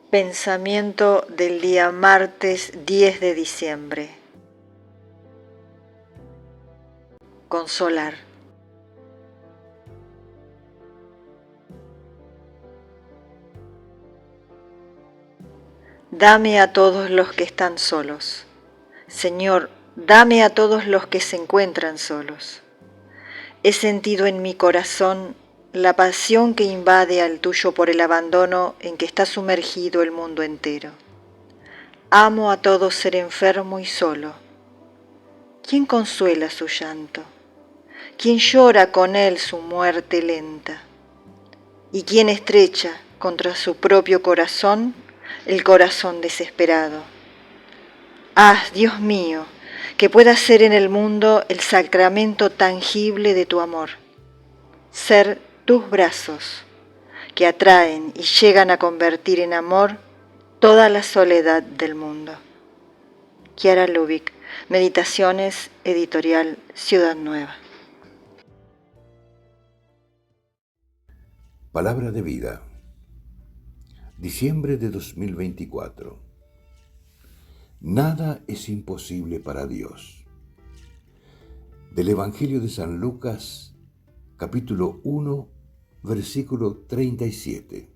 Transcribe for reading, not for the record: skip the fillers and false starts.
Pensamiento del día martes 10 de diciembre. Consolar. Dame a todos los que están solos. Señor, dame a todos los que se encuentran solos. He sentido en mi corazón la pasión que invade al tuyo por el abandono en que está sumergido el mundo entero. Amo a todo ser enfermo y solo. ¿Quién consuela su llanto? ¿Quién llora con él su muerte lenta? ¿Y quién estrecha contra su propio corazón el corazón desesperado? Haz, Dios mío, que pueda ser en el mundo el sacramento tangible de tu amor, ser tus brazos que atraen y llegan a convertir en amor toda la soledad del mundo. Chiara Lubich, Meditaciones, Editorial Ciudad Nueva. Palabra de vida. Diciembre de 2024. Nada es imposible para Dios. Del Evangelio de San Lucas, capítulo 1, versículo 37.